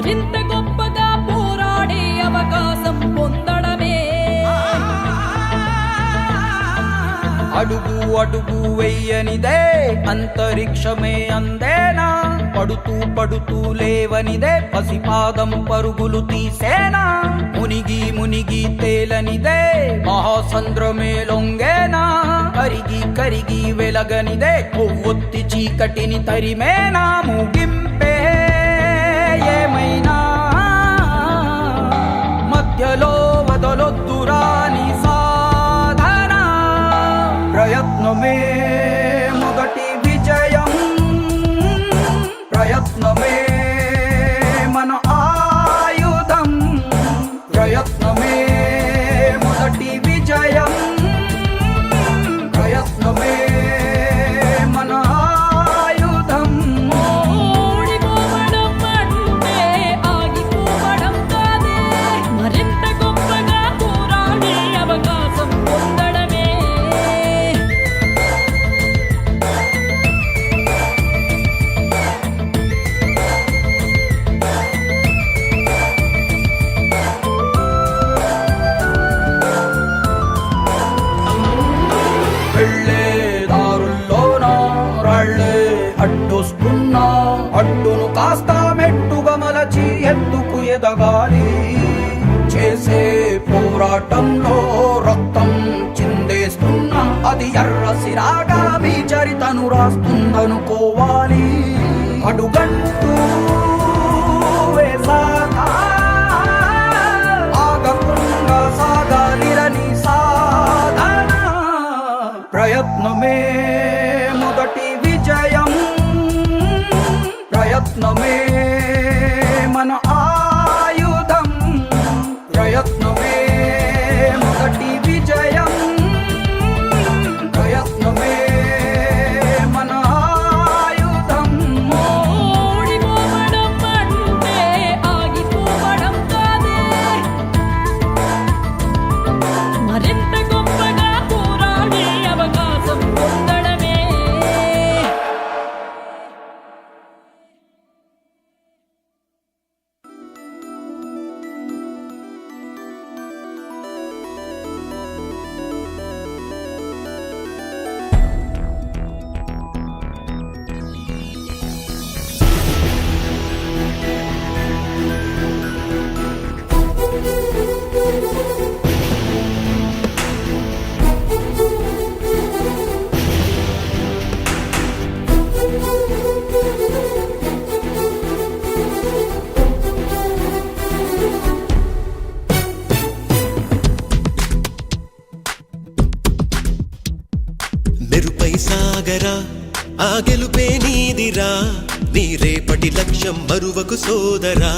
మరింత గొప్పగా పోరాడే అవకాశం పొందడమే. అడుగు అడుగు వెయ్యనిదే అంతరిక్షమే అందేనా, పడుతూ పడుతూ లేవనిదే పసిపాదం పరుగులు తీసేనా, మునిగి మునిగి తేలనిదే మహాసంద్రమే లొంగేనా, కరిగి కరిగి వెలగనిదే కొవ్వొత్తి చీకటిని తరిమేనా, ముగింపే ఏమైనా మధ్యలో వదలొద్దురా నీ సాధన, ప్రయత్నమే మొదటి విజయం, ప్రయత్నమే మన ఆయుధం, ప్రయత్నమే మొదటి విజయం, ప్రయత్నమే మన ఆయుధం. ఓడిపోవడం అంటే ఆగిపోవడం కాదే, మరింత గొప్పగా పోరాడే అవకాశం పొందడమే. వెళ్ళే దారుల్లోన రాళ్ళే అడ్డొస్తున్నా, అడ్డును కాస్త మెట్టుగా మలచి ఎత్తుకు ఎదగాలి, చేసే పోరాటంలో రక్తం చిందేస్తున్నా, అది ఎర్ర సిరాగా మీ చరితను రాస్తుందనుకోవాలి, అడుగంటూ వేసాక ఆగకుండా సాగాలిరని సాధన, ప్రయత్నమే మొదటి విజయం, ప్రయత్నమే మన ఆయుధం, ప్రయత్నమే మొదటి విజయం, ప్రయత్నమే మన ఆయుధం. ఓడిపోవడం అంటే ఆగిపోవడం కాదే, మరింత గొప్పగా పోరాడే అవకాశం పొందడమే. మెరుపై సాగరా ఆ గెలుపే నీదిరా, నీ రేపటి లక్ష్యం మరువకు సోదరా,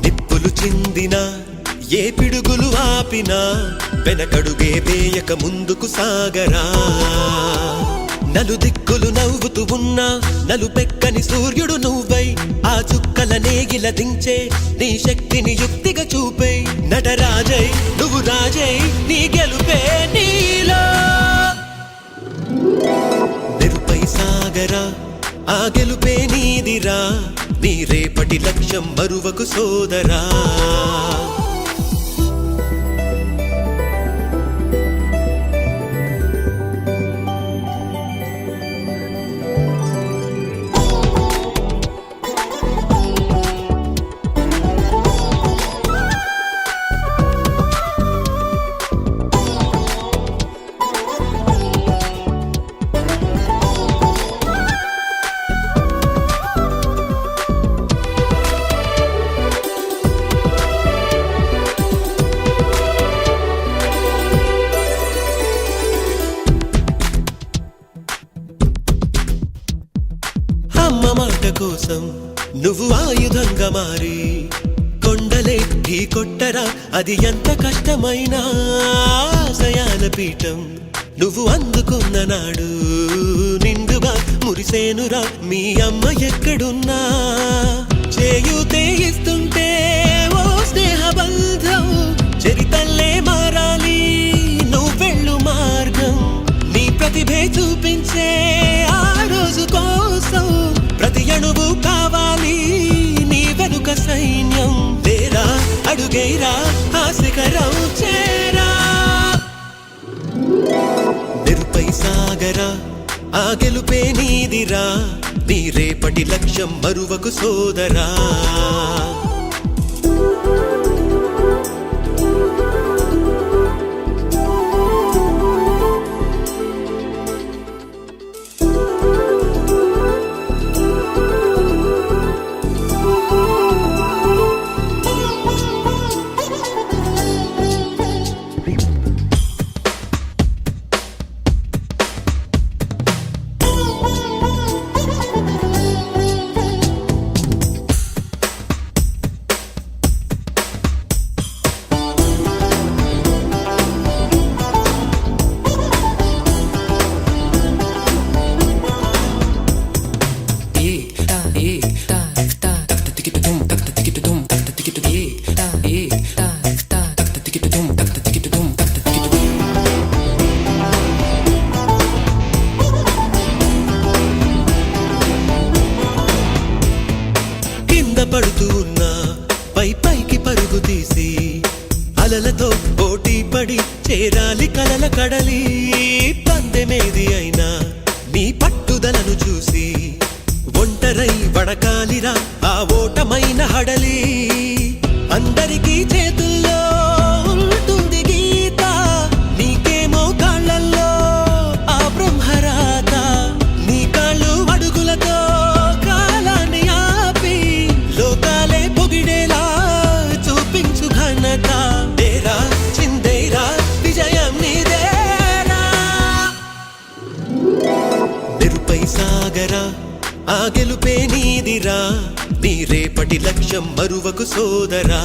నిప్పులు చిందినా ఏ పిడుగులు ఆపినా వెనకడుగే వేయక ముందుకు సాగరా, నలు దిక్కులు నవ్వుతూ ఉన్నా నలుపెక్కని సూర్యుడు నువ్వై, ఆ చుక్కల నేగిల దించే నీ శక్తిని యుక్తిగా చూపే, నటరాజై నువ్వు రాజై నీ గెలుపే నీలో. మెరుపై సాగరా ఆ గెలుపే నీదిరా, నీ రేపటి లక్ష్యం మరువకు సోదరా. అమ్మ మాట కోసం నువ్వు ఆయుధంగా మారి కొండలే ఢీ కొట్టరా, అది ఎంత కష్టమైనా ఆశయాల పీఠం నువ్వు అందుకున్న నాడు నిండుగా మురిసేనురా మీ అమ్మ ఎక్కడున్నా, చేయూతే ఇస్తుంటే ఓ స్నేహ బంధం చరితల్లే మారాలి నువ్వెళ్ళు మార్గం, నీ ప్రతిభే చూపించే ఆ రోజు కోసం ప్రతి అణువు కావాలి అడుగైరా ఆశిఖరం చేరా నిరుపై సాగరా ఆ గెలుపే నీదిరా నీ రేపటి లక్ష్యం మరువకు సోదరా పడుతూ ఉన్నా పైకి పరుగు తీసి అలలతో పోటీ పడి చేరాలి కలల కడలి పందెమేది అయినా నీ పట్టుదలను చూసి ఒంటరై వడకాలిరా ఆ ఓటమైన హడలి అందరికీ చేతుల్లో ఉంటుంది గీత నీకేమో కాళ్ళల్లో ఆ బ్రహ్మరాత నీ కాళ్ళు అడుగులతో కాలాన్ని ఆపి లోకాలే పొగిడేలా చూపించు ఘనత తేరా చిందేరా విజయం నీదేరా నిరుపై సాగరా ఆ గెలుపే నీదిరా నీ రేపటి లక్ష్యం మరువకు సోదరా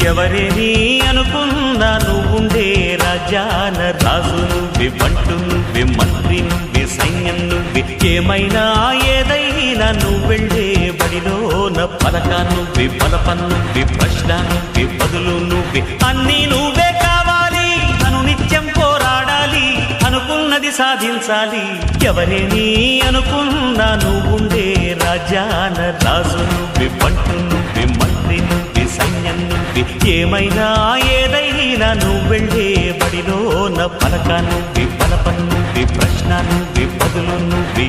ఎవరేని అనుకున్నా నువ్వుండే రాజాన రాజు నువ్వే బంటు నువ్వే మంత్రి నువ్వే సైన్యం నువ్వే ఏమైనా ఏదైనా నువ్వెళ్ళే బడిలోన పలక నువ్వే పలప నువ్వే ప్రశ్న నువ్వే బదులు నువ్వే అన్నీ నువ్వే కావాలి అను నిత్యం పోరాడాలి అనుకున్నది సాధించాలి ఎవరేని అనుకున్నా నువ్వుండే రాజాన రాజు నువ్వే బంటు నువ్వే మంత్రి నువ్వే సైన్యం నువ్వే ఏమైనా ఏదైనా నువ్వెళ్ళే బడిలోన పలక నువ్వే పలప నువ్వే ప్రశ్న నువ్వే బదులు నువ్వే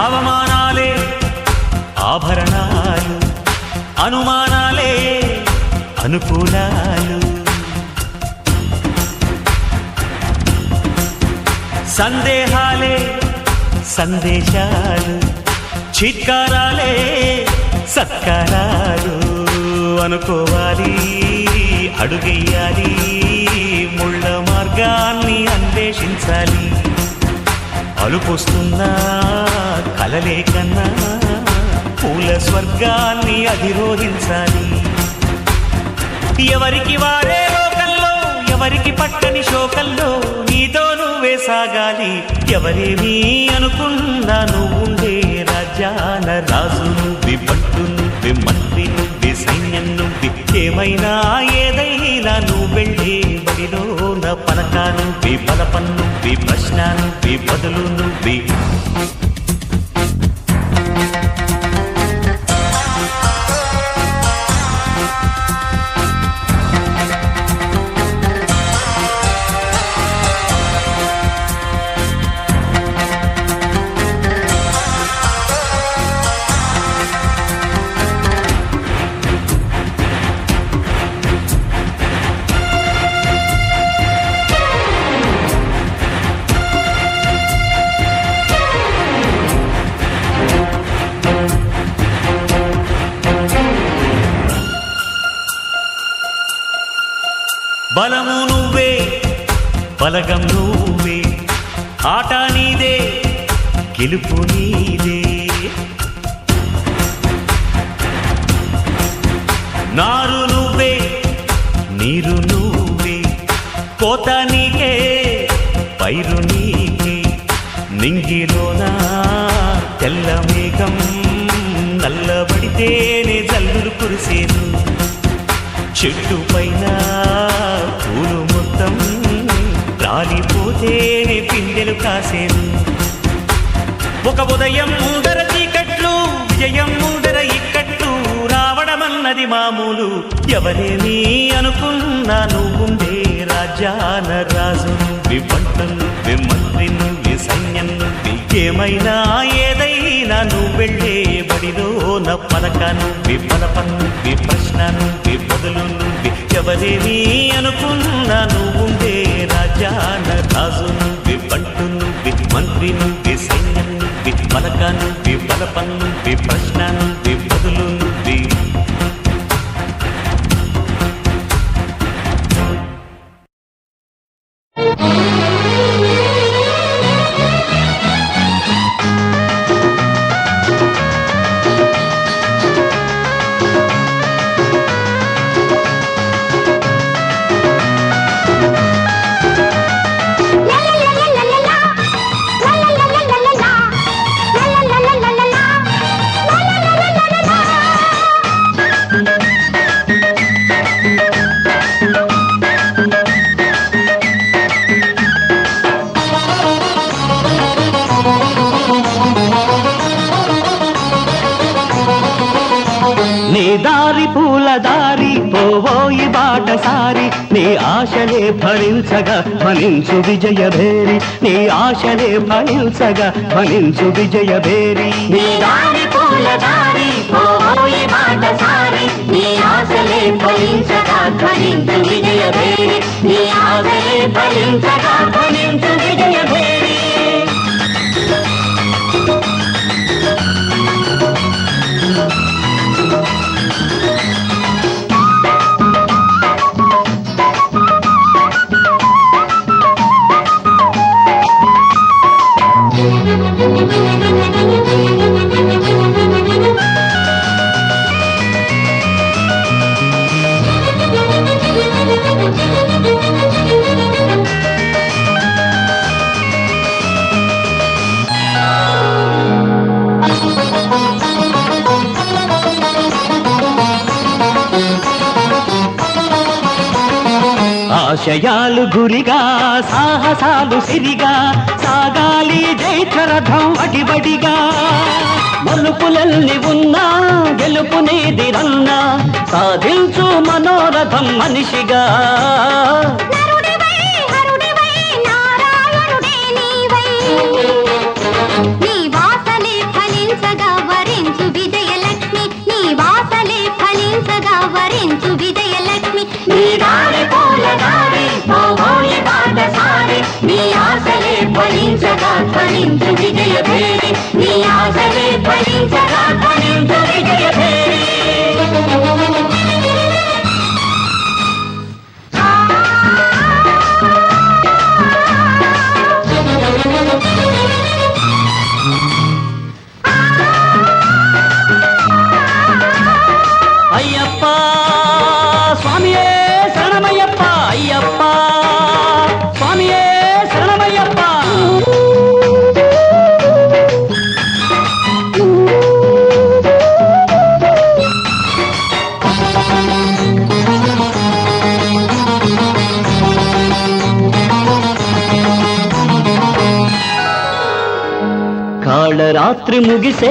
అవమానాలే ఆభరణాలు అనుమానాలే అనుకూలాలు సందేహాలే సందేశాలు చిత్కారాలే సత్కారాలు అనుకోవాలి అడుగెయ్యాలి ముళ్ళ మార్గాన్ని అన్వేషించాలి అలుపొస్తున్నా కలలే కన్నా పూల స్వర్గాన్ని అధిరోహించాలి ఎవరికి వారే లోకల్లో ఎవరికి పట్టని శోకల్లో నీతో నువ్వే సాగాలి ఎవరేమీ అనుకున్నా నువ్వుండే రాజ్యాన రాజు నువ్వే పట్టు నువ్వే మంత్రి నువ్వే సైన్యం నువ్వే ఏమైనా ఏదైనా నువ్వు వెళ్ళే బడిలో నా పలక నువ్వే బలపన్ నువ్వే ప్రశ్న నువ్వే బదులు నువ్వే బలము నువ్వే బలగం నువ్వే ఆట నీదే గెలుపు నీదే నారు నువ్వే నీరు నువ్వే కోత నీకే పైరు నీకే నింగిలోనా తెల్ల మేఘం నల్లబడితేనే జల్లులు కురిసేను చెట్టు పైన పూలు మొత్తం రాలిపోతేనే పిందెలు కాసేను ఒక ఉదయం ముందర చీకట్లు విజయం ముందర ఇక్కట్లు రావడమన్నది మామూలు ఎవరేమీ అనుకున్నా నువ్వుండే రాజ్యాన రాజు నువ్వే పంట నువ్వే మంత్రి నువ్వే సైన్యం నువ్వే ఏమైనా ఏదైనా నువ్వు వెళ్ళే బడిలో నా పలక నువ్వే బలపన్ నువ్వే ప్రశ్న నువ్వే బదులు నువ్వే ఎవరేమీ అనుకున్నా నువ్వుండే రాజ్యాన రాజు నువ్వే పంటు నువ్వే మంత్రి నువ్వే సైన్యం నువ్వే పలక నువ్వే బలపన్ నువ్వే ప్రశ్న నువ్వే బదులు నువ్వే నీ దారి పూల దారి పోవోయి బాటసారి నీ ఆశలే ఫలించగా ఫలించు విజయ భేరి నీ ఆశలే ఫలించగా ఫలించు విజయ భేరి నీ దారి పూల దారి పోయి బాటసారి నీ ఆశలే ఫలించగా ఫలించు విజయ భేరి నీ ఆశలే ఫలించగా ఫలించు విజయ భేరి ఆశయాలు గురిగా సాహసాలు సిరిగా సాగాలి జైత్రరథం అడిబడిగా మలుపులల్లి ఉన్నా గెలుపునేదిరన్నా సాధించు మనోరథం మనిషిగా నీ వాసలే ఫలించగా వరించు విజయలక్ష్మి నీ వాసలే ఫలించగా వరించు విజయలక్ష్మి నీ దారి పూల దారి పోయి బాటసారి నీ ఆశలే ఫలించగా ఫలించు విజయ భేరి నీ ఆశలే ఫలించగా ఫలించు విజయ భేరి అయ్యప్ప స్వామియే శరణమయ్యప్ప అయ్యప్ప స్వామియే శరణమయ్యప్ప శివరాత్రి ముగిసే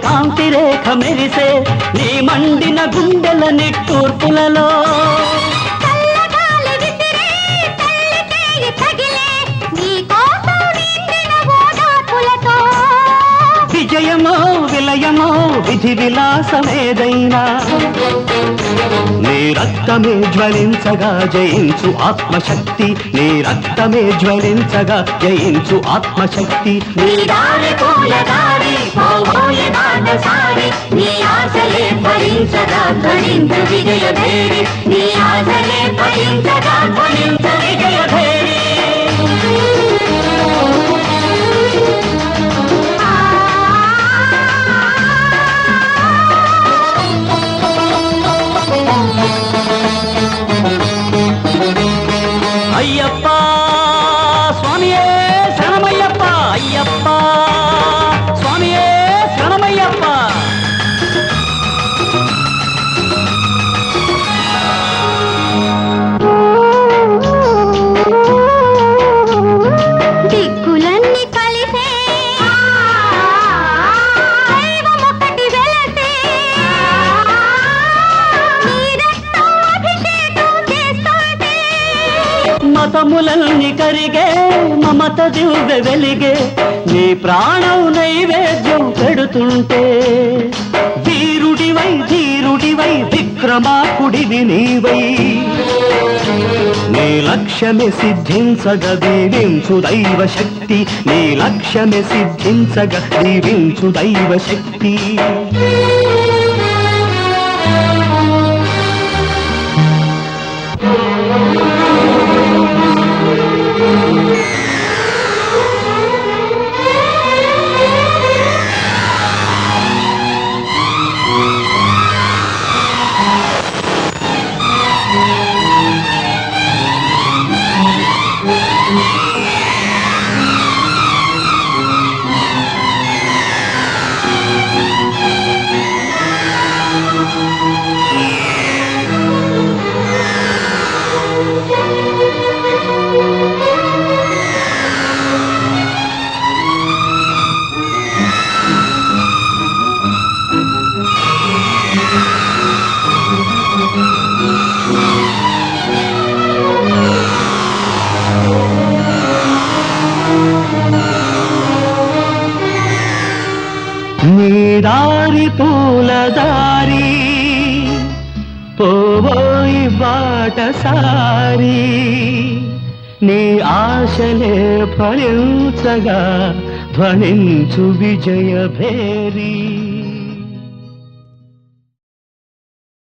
కాంతి రేఖ మెరిసే నీ మండిన గుండెల నిట్టూర్పులలో చల్లగాలి విసిరే తల్లి చేయి తగిలే నీ కోసం నిండిన ఓదార్పులతో విజయమో విలయమో విధి విలాసమేదైనా నీ రక్తమే జ్వలించగా జయించు ఆత్మశక్తి నీ రక్తమే జ్వలించగా జయించు ఆత్మశక్తి నీ దారి పూల దారి పోబోయే బాటసారి నీ ఆశలే ఫలించగా ధ్వనించు విజయ భేరి నీ ఆశలే ఫలించగా ధ్వనించు విజయ భేరి అయ్యప్ప స్వామియే శరణమయ్యప్ప అయ్యప్ప స్వామియే శరణమయ్యప్ప దిక్కులన్నీ కలిసే దైవమొకటి వెలసే నీ రక్తం అభిషేకం చేస్తుంటే మతములన్నీ కరిగే మమత దివ్య వెలిగే నీ ప్రాణం నైవేద్యం పెడుతుంటే ధీరుడివై ధీరుడివై విక్రమాకుడివి నీవై నీ లక్ష్యమే సిద్ధించగ దీవించు దైవ శక్తి నీ లక్ష్యమే సిద్ధించగ దీవించు దైవ శక్తి నీ దారి పూల దారి పోబోయి బాటసారి నీ ఆశలే ఫలించగా ధ్వనించు విజయ భేరి